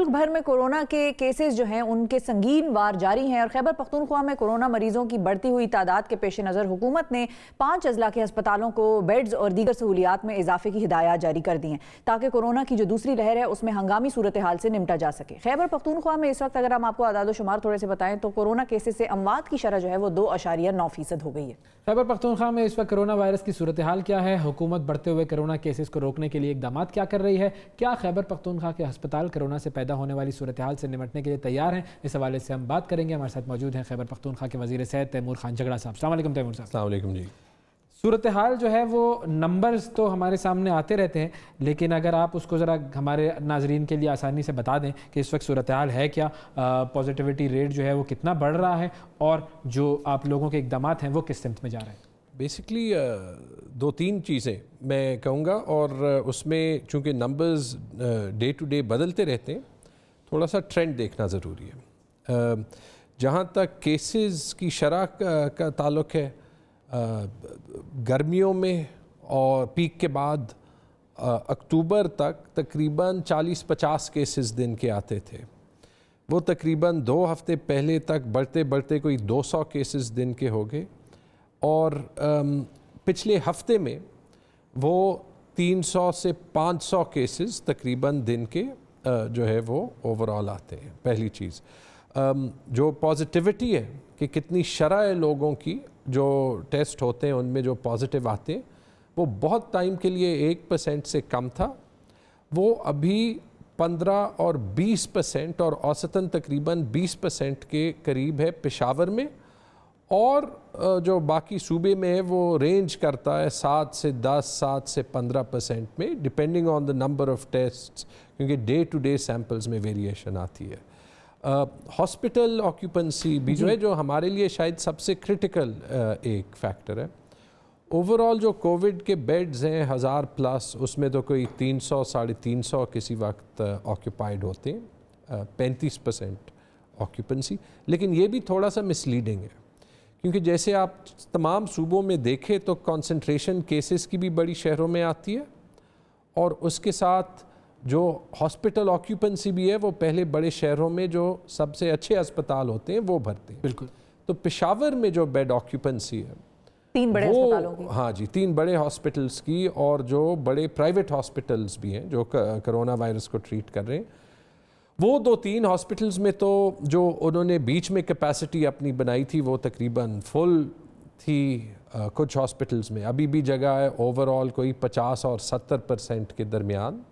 मुल्क भर में कोरोना के केसेस जो हैं उनके संगीन वार जारी हैं और खैबर पख्तूनख्वा में कोरोना मरीजों की बढ़ती हुई तादाद के पेश नज़र हुकूमत ने 5 अजला के अस्पतालों को बेड्स और दीगर सहूलियात में इजाफे की हिदायत जारी कर दी हैं ताकि कोरोना की जो दूसरी लहर है उसमें हंगामी सूरत हाल से निपटा जा सके। खैबर पख्तूनख्वा में इस वक्त अगर हम आपको आदाद शुमार थोड़े से बताएं तो कोरोना केसेस से अमवात की शरह जो है वो 2.9% हो गई है। खैबर पख्तूनख्वा में इस वक्त कोरोना वायरस की सूरत हाल क्या है, हुकूमत बढ़ते हुए कोरोना केसेस को रोकने के लिए इकदाम क्या कर रही है, क्या खैबर पख्तूनख्वा के अस्पताल कोरोना से पैदा होने वाली सूरत हाल से निपटने के लिए तैयार हैं, इस हवाले से हम बात करेंगे। हमारे साथ मौजूद हैं खैबर पख्तूनख्वा के वज़ीर सेहत तैमूर खान झगड़ा साहब। अस्सलाम वालेकुम तैमूर साहब। अस्सलाम वालेकुम जी। सूरत हाल जो है वो नंबर्स तो हमारे सामने आते रहते हैं, लेकिन अगर आप उसको ज़रा हमारे नाजरीन के लिए आसानी से बता दें कि इस वक्त सूरत हाल है क्या, पॉजिटिविटी रेट जो है वो कितना बढ़ रहा है और जो आप लोगों के इकदाम हैं वो किस सिमत में जा रहे हैं। बेसिकली 2-3 चीज़ें मैं कहूँगा और उसमें चूँकि नंबर्स डे टू डे बदलते रहते हैं, थोड़ा सा ट्रेंड देखना ज़रूरी है। जहाँ तक केसेस की शरह का ताल्लुक़ है, गर्मियों में और पीक के बाद अक्टूबर तक तकरीबन 40-50 केसेस दिन के आते थे। वो तकरीबन 2 हफ़्ते पहले तक बढ़ते बढ़ते कोई 200 केसेस दिन के हो गए और पिछले हफ्ते में वो 300 से 500 केसेस तकरीबन दिन के जो है वो ओवरऑल आते हैं। पहली चीज़ जो पॉजिटिविटी है कि कितनी शरह लोगों की जो टेस्ट होते हैं उनमें जो पॉजिटिव आते हैं वो बहुत टाइम के लिए 1% से कम था, वो अभी 15 और 20% और औसतन तकरीबन 20% के करीब है पेशावर में, और जो बाकी सूबे में है वो रेंज करता है 7 से 10, 7 से 15% में, depending on the number of tests, क्योंकि डे टू डे सैम्पल्स में वेरिएशन आती है। हॉस्पिटल ऑक्यूपेंसी भी जो है, जो हमारे लिए शायद सबसे क्रिटिकल एक फैक्टर है। ओवरऑल जो कोविड के बेड्स हैं 1000+, उसमें तो कोई 300-350 किसी वक्त ऑक्यूपाइड होते हैं, 35% ऑक्यूपेंसी। लेकिन ये भी थोड़ा सा मिसलीडिंग है, क्योंकि जैसे आप तमाम सूबों में देखें तो कंसंट्रेशन केसेस की भी बड़ी शहरों में आती है और उसके साथ जो हॉस्पिटल ऑक्यूपेंसी भी है वो पहले बड़े शहरों में जो सबसे अच्छे अस्पताल होते हैं वो भरते हैं। बिल्कुल। तो पेशावर में जो बेड ऑक्यूपेंसी है 3 बड़े अस्पतालों की, हाँ जी, 3 बड़े हॉस्पिटल्स की और जो बड़े प्राइवेट हॉस्पिटल्स भी हैं जो कोरोना वायरस को ट्रीट कर रहे हैं, वो 2-3 हॉस्पिटल्स में तो जो उन्होंने बीच में कैपेसिटी अपनी बनाई थी वो तकरीबन फुल थी। कुछ हॉस्पिटल्स में अभी भी जगह है, ओवरऑल कोई 50 और 70% के दरमियान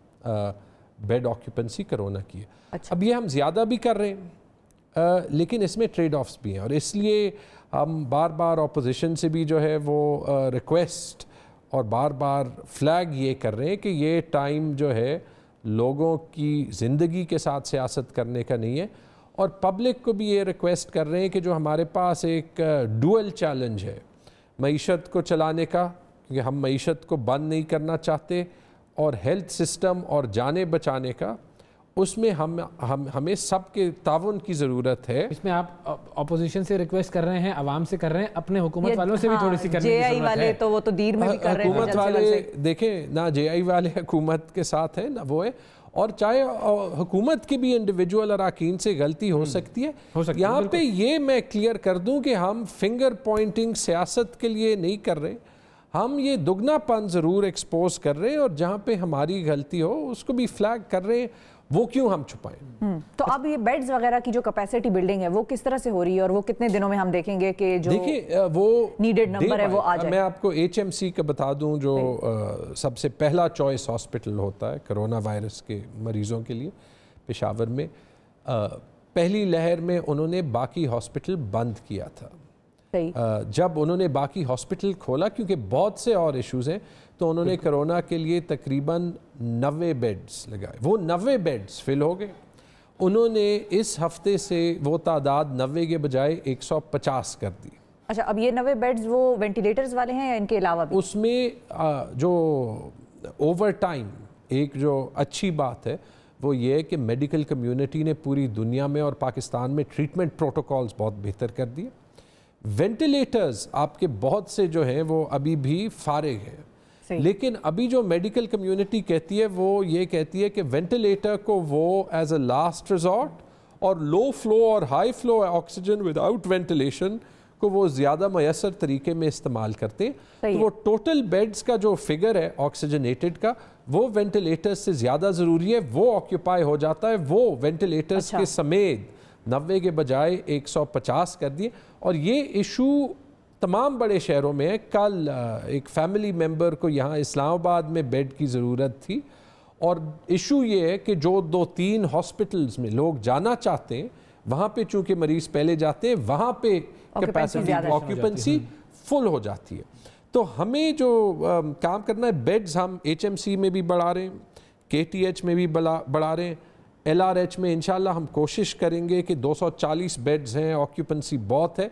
बेड ऑक्यूपेंसी कोरोना की है। अच्छा। अब ये हम ज़्यादा भी कर रहे हैं, लेकिन इसमें ट्रेड ऑफ्स भी हैं और इसलिए हम बार बार अपोजिशन से भी जो है वो रिक्वेस्ट और बार बार फ्लैग ये कर रहे हैं कि ये टाइम जो है लोगों की ज़िंदगी के साथ सियासत करने का नहीं है, और पब्लिक को भी ये रिक्वेस्ट कर रहे हैं कि जो हमारे पास एक डुअल चैलेंज है मईशत को चलाने का, क्योंकि हम मईशत को बंद नहीं करना चाहते, और हेल्थ सिस्टम और जानें बचाने का, उसमें हमें सबके ताउन की ज़रूरत है। इसमें आप अपोजिशन से रिक्वेस्ट कर रहे हैं, आवाम से कर रहे हैं, अपने हुकूमत वालों से भी थोड़ी सी करने की ज़रूरत है। वाले तो वो तो दीर में भी कर रहे हैं, हुकूमत वाले देखें ना, जेआई वाले हुकूमत के साथ है ना वो है, और चाहे हुकूमत की भी इंडिविजुअल अरकान से गलती हो सकती है। यहाँ पे ये मैं क्लियर कर दूँ कि हम फिंगर पॉइंटिंग सियासत के लिए नहीं कर रहे, हम ये दुगनापन ज़रूर एक्सपोज कर रहे हैं और जहाँ पे हमारी गलती हो उसको भी फ्लैग कर रहे हैं, वो क्यों हम छुपाएं। तो अब ये बेड्स वगैरह की जो कैपेसिटी बिल्डिंग है वो किस तरह से हो रही है और वो कितने दिनों में हम देखेंगे कि जो वो नीडेड नंबर है वो आ जाए। मैं आपको HMC का बता दूं, जो सबसे पहला चॉइस हॉस्पिटल होता है कोरोना वायरस के मरीज़ों के लिए पेशावर में, पहली लहर में उन्होंने बाकी हॉस्पिटल बंद किया था। जब उन्होंने बाकी हॉस्पिटल खोला, क्योंकि बहुत से और इश्यूज़ हैं, तो उन्होंने कोरोना के लिए तकरीबन 90 बेड्स लगाए, वो 90 बेड्स फिल हो गए। उन्होंने इस हफ्ते से वो तादाद 90 के बजाय 150 कर दी। अच्छा, अब ये 90 बेड्स वो वेंटिलेटर्स वाले हैं या इनके अलावा भी? उसमें जो ओवर टाइम एक जो अच्छी बात है वो ये है कि मेडिकल कम्युनिटी ने पूरी दुनिया में और पाकिस्तान में ट्रीटमेंट प्रोटोकॉल्स बहुत बेहतर कर दिए। वेंटिलेटर्स आपके बहुत से जो हैं वो अभी भी फारिग हैं, لیکن ابھی جو میڈیکل کمیونٹی کہتی ہے وہ یہ کہتی ہے کہ وینٹیلیٹر کو وہ ایز اے لاسٹ ریزورٹ اور لو فلو اور high flu oxygen without ventilation کو وہ زیادہ میسر طریقے میں استعمال کرتے ہیں. تو وہ ٹوٹل بیڈز کا جو فگر ہے آکسیجنیٹڈ کا وہ وینٹیلیٹرز سے زیادہ ضروری ہے, وہ آکیوپائی ہو جاتا ہے, وہ وینٹیلیٹرز کے سمیت 90 کے بجائے 150 کر دیے. اور یہ ایشو تمام بڑے شہروں میں ہے. کل ایک فیملی ممبر کو یہاں اسلام آباد میں بیڈ کی ضرورت تھی, اور ایشو یہ ہے کہ جو 2-3 ہاسپٹلز میں لوگ جانا چاہتے ہیں وہاں پہ چونکہ مریض پہلے جاتے ہیں وہاں پہ کیپیسٹی آکیوپنسی فل ہو جاتی ہے. تو ہمیں جو کام کرنا ہے, بیڈز ہم HMC میں بھی بڑھا رہے ہیں, KTH میں بھی بڑھا رہے ہیں, LRH میں انشاءاللہ ہم کوشش کریں گے کہ 240 بیڈز ہیں, آکیوپنسی بہت ہے,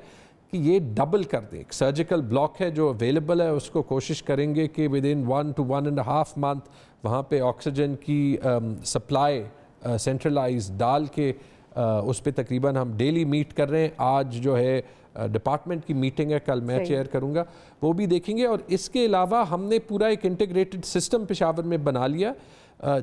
کہ یہ ڈبل کر دیں. ایک سرجیکل بلاک ہے جو اویلیبل ہے, اس کو کوشش کریں گے کہ ودن 1 to 1.5 month وہاں پہ آکسیجن کی سپلائی سینٹرلائز ڈال کے اس پہ تقریباً ہم ڈیلی میٹ کر رہے ہیں. آج جو ہے ڈپارٹمنٹ کی میٹنگ ہے, کل میں چیئر کروں گا, وہ بھی دیکھیں گے. اور اس کے علاوہ ہم نے پورا ایک انٹیگریٹڈ سسٹم پشاور میں بنا لیا,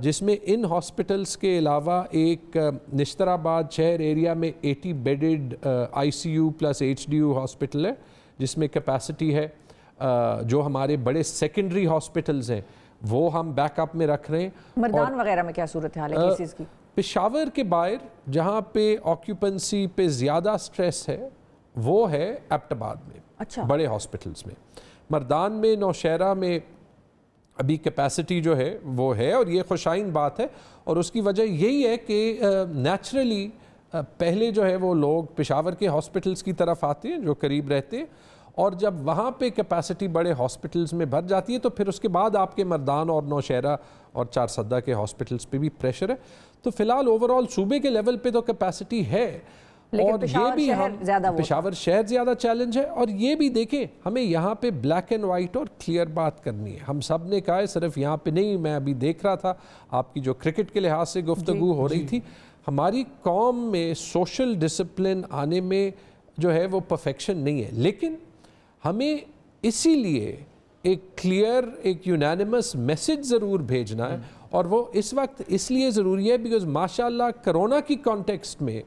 جس میں ان ہاسپٹلس کے علاوہ ایک نشتر آباد شہر ایریا میں 80 bedded ICU plus HDU hospital ہے, جس میں کیپیسٹی ہے. جو ہمارے بڑے سیکنڈری ہاسپٹلز ہیں وہ ہم بیک اپ میں رکھ رہے ہیں. مردان وغیرہ میں کیا صورتحال ہے کیسز کی؟ پشاور کے باہر جہاں پہ آکیوپنسی پہ زیادہ سٹریس ہے وہ ہے ایبٹ آباد میں, بڑے ہاسپٹلز میں. مردان میں, نوشہرہ میں ابھی کیپیسٹی جو ہے وہ ہے, اور یہ خوشائن بات ہے. اور اس کی وجہ یہی ہے کہ نیچرلی پہلے جو ہے وہ لوگ پشاور کے ہاسپٹلز کی طرف آتے ہیں جو قریب رہتے ہیں, اور جب وہاں پہ کیپیسٹی بڑے ہاسپٹلز میں بھر جاتی ہے تو پھر اس کے بعد آپ کے مردان اور نوشہرہ اور چارسدہ کے ہاسپٹلز پہ بھی پریشر ہے. تو فی الحال اوورآل صوبے کے لیول پہ تو کیپیسٹی ہے, اور یہ بھی پشاور شہر زیادہ چیلنج ہے. اور یہ بھی دیکھیں ہمیں یہاں پہ بلیک اینڈ وائٹ اور کلیئر بات کرنی ہے. ہم سب نے کہا ہے, صرف یہاں پہ نہیں, میں ابھی دیکھ رہا تھا آپ کی جو کرکٹ کے لحاظ سے گفتگو ہو رہی تھی, ہماری قوم میں سوشل ڈسپلن آنے میں جو ہے وہ پرفیکشن نہیں ہے. لیکن ہمیں اسی لیے ایک کلیئر, ایک یونینیمس میسج ضرور بھیجنا ہے, اور وہ اس وقت اس لیے ضروری ہے بیکاز ماشاءاللہ کرونا کی کانٹیکسٹ میں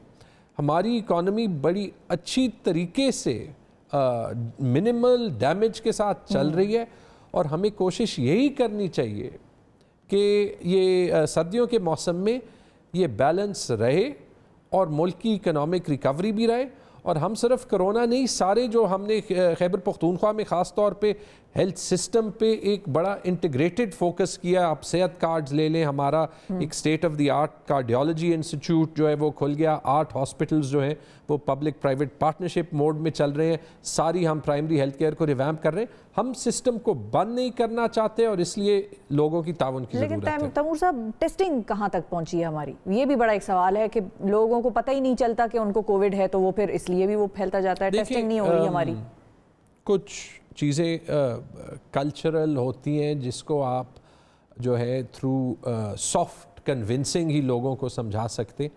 ہماری اکانومی بڑی اچھی طریقے سے منیمل ڈیمیج کے ساتھ چل رہی ہے. اور ہمیں کوشش یہی کرنی چاہیے کہ یہ سردیوں کے موسم میں یہ بیلنس رہے اور ملک کی اکنامک ریکوری بھی رہے. اور ہم صرف کرونا نہیں, سارے جو ہم نے خیبر پختونخوا میں خاص طور پہ ہیلتھ سسٹم پہ ایک بڑا انٹیگریٹڈ فوکس کیا. آپ صحت کارڈز لے لیں, ہمارا ایک state of the art cardiology institute جو ہے وہ کھل گیا. 8 ہاسپٹلز جو ہیں وہ پبلک پرائیویٹ پارٹنرشپ موڈ میں چل رہے ہیں. ساری ہم پرائمری ہیلتھ کیئر کو ریویمپ کر رہے ہیں. ہم سسٹم کو بند نہیں کرنا چاہتے, اور اس لیے لوگوں کی تعاون کی ضرورت ہے. لیکن تیمور صاحب, ٹیسٹنگ کہاں تک پہنچی ہے ہماری؟ یہ بھی بڑا ایک سوال ہے کہ لوگوں کو پتہ ہی نہیں چلتا کہ ان کو کووڈ ہے, تو وہ پھر اس لیے بھی وہ پھیلتا جاتا ہے. ٹیسٹنگ نہیں ہو رہی ہماری. کچھ چیزیں کلچرل ہوتی ہیں جس کو آپ جو ہے تھرو سافٹ کنونسنگ ہی لوگوں کو سمجھا سکتے.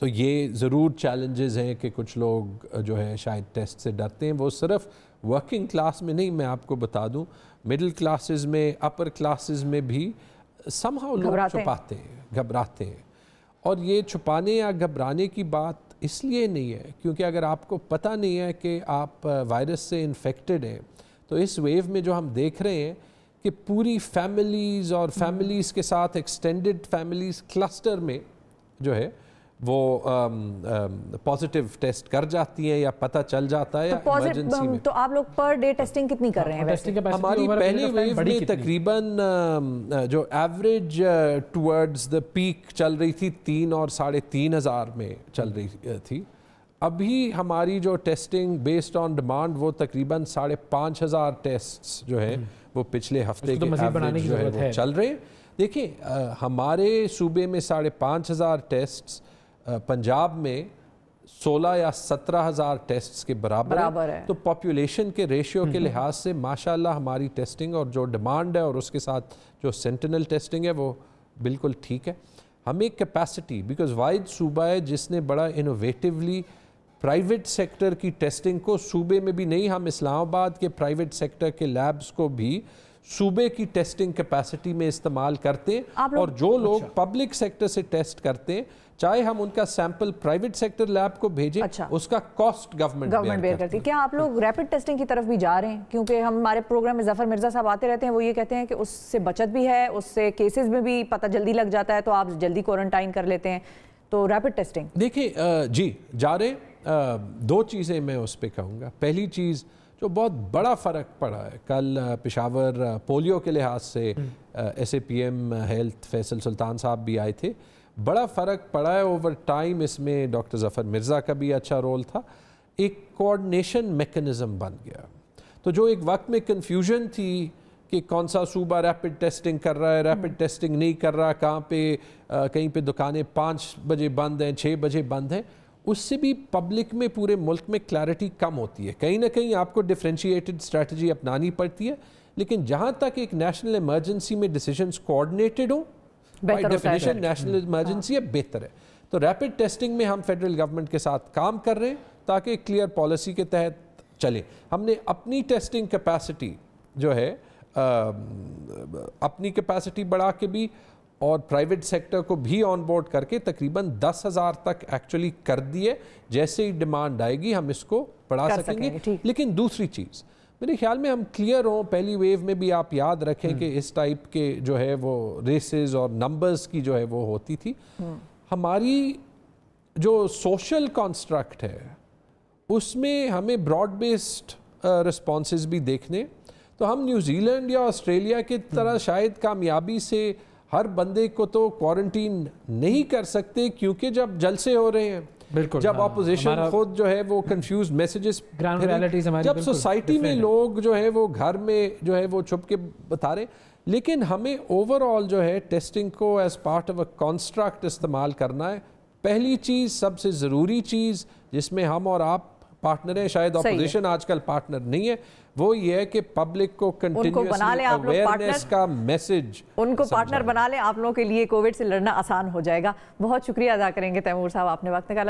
تو یہ ضرور چیلنجز ہیں کہ کچھ لوگ جو ہے شاید ٹیسٹ سے ڈرتے ہیں. وہ صرف ورکنگ کلاس میں نہیں, میں آپ کو بتا دوں مڈل کلاسز میں, اپر کلاسز میں بھی سم ہاؤ لوگ چھپاتے ہیں, گھبراتے ہیں. اور یہ چھپانے یا گھبرانے کی بات اس لیے نہیں ہے کیونکہ اگر آپ کو پتہ نہیں ہے کہ آپ وائرس سے انفیکٹڈ ہیں, تو اس ویو میں جو ہم دیکھ رہے ہیں کہ پوری فیملیز اور فیملیز کے ساتھ ایکسٹینڈڈ فیملیز کلسٹر میں جو ہے وہ پازیٹیو ٹیسٹ کر جاتی ہیں یا پتہ چل جاتا ہے ایمرجنسی میں. تو آپ لوگ پر ڈے ٹیسٹنگ کتنی کر رہے ہیں؟ ہماری پہلے ویو میں تقریباً جو ایوریج ٹورڈز دا پیک چل رہی تھی 3 اور 3,500 میں چل رہی تھی. ابھی ہماری جو ٹیسٹنگ بیسڈ آن ڈیمانڈ وہ تقریباً 5,500 ٹیسٹس جو ہیں وہ پچھلے ہفتے کے ایوریج جو ہے وہ چل رہے ہیں. دیکھیں ہمارے صوبے میں 5,500 ٹیسٹس, پنجاب میں 16 یا 17,000 ٹیسٹس کے برابر ہے. تو پاپولیشن کے ریشیو کے لحاظ سے ماشاءاللہ ہماری ٹیسٹنگ اور جو ڈیمانڈ ہے اور اس کے ساتھ جو سینٹینل ٹیسٹنگ ہے وہ بالکل ٹھیک ہے. ہمیں کیپیسٹی, بیکاز واحد صوبہ ہے جس نے بڑا انوویٹیولی प्राइवेट सेक्टर की टेस्टिंग को सूबे में भी नहीं, हम इस्लामाबाद के प्राइवेट सेक्टर के लैब्स को भी सूबे की टेस्टिंग कैपेसिटी में इस्तेमाल करते हैं, और जो लोग पब्लिक सेक्टर से टेस्ट करते हैं, चाहे हम उनका सैंपल प्राइवेट सेक्टर लैब को भेजें, उसका कॉस्ट गवर्नमेंट बेयर करती है। क्या आप लोग रैपिड टेस्टिंग की तरफ भी जा रहे हैं? क्योंकि हमारे प्रोग्राम में ज़फ़र मिर्ज़ा साहब आते रहते हैं, वो ये कहते हैं कि उससे बचत भी है, उससे केसेस में भी पता जल्दी लग जाता है, तो आप जल्दी क्वारंटाइन कर लेते हैं। तो रैपिड टेस्टिंग देखिए जी जा रहे, दो चीज़ें मैं उस पर कहूँगा। पहली चीज़ जो बहुत बड़ा फ़र्क पड़ा है, कल पेशावर पोलियो के लिहाज से SAPM हेल्थ फैसल सुल्तान साहब भी आए थे, बड़ा फ़र्क पड़ा है ओवर टाइम। इसमें डॉक्टर ज़फ़र मिर्ज़ा का भी अच्छा रोल था, एक कोऑर्डिनेशन मैकेनिज़्म बन गया। तो जो एक वक्त में कन्फ्यूजन थी कि कौन सा सूबा रैपिड टेस्टिंग कर रहा है, रैपिड टेस्टिंग नहीं कर रहा, कहाँ पे कहीं पे दुकानें 5 बजे बंद हैं, 6 बजे बंद हैं, उससे भी पब्लिक में पूरे मुल्क में क्लैरिटी कम होती है। कहीं ना कहीं आपको डिफरेंशिएटेड स्ट्रैटेजी अपनानी पड़ती है, लेकिन जहाँ तक एक नेशनल इमरजेंसी में डिसीजंस कोऑर्डिनेटेड हो, बाय डेफिनेशन नेशनल इमरजेंसी है, बेहतर है। तो रैपिड टेस्टिंग में हम फेडरल गवर्नमेंट के साथ काम कर रहे हैं ताकि क्लियर पॉलिसी के तहत चले। हमने अपनी टेस्टिंग कैपेसिटी जो है अपनी कैपेसिटी बढ़ा के भी और प्राइवेट सेक्टर को भी ऑन बोर्ड करके तकरीबन 10,000 तक एक्चुअली कर दिए। जैसे ही डिमांड आएगी हम इसको बढ़ा सकेंगे। लेकिन दूसरी चीज़ मेरे ख्याल में हम क्लियर हों, पहली वेव में भी आप याद रखें कि इस टाइप के जो है वो रेसेस और नंबर्स की जो है वो होती थी। हमारी जो सोशल कॉन्स्ट्रक्ट है उसमें हमें ब्रॉड बेस्ड रिस्पॉन्सेस भी देखने, तो हम न्यूजीलैंड या ऑस्ट्रेलिया की तरह शायद कामयाबी से हर बंदे को तो क्वारंटीन नहीं कर सकते, क्योंकि जब जलसे हो रहे हैं, बिल्कुल, जब अपोजिशन खुद जो है वो कंफ्यूज मैसेजेस, जब सोसाइटी में लोग जो है वो घर में जो है वो छुप के बता रहे। लेकिन हमें ओवरऑल जो है टेस्टिंग को as part of a construct इस्तेमाल करना है। पहली चीज़, सबसे ज़रूरी चीज़ जिसमें हम और आप पार्टनर हैं, शायद अपोजिशन आजकल पार्टनर नहीं है, वो ये है कि पब्लिक को कंटिन्यूअसली अवेयरनेस का मैसेज, उनको पार्टनर बना लें। आप लोगों के लिए कोविड से लड़ना आसान हो जाएगा। बहुत शुक्रिया अदा करेंगे तैमूर साहब, आपने वक्त निकाला।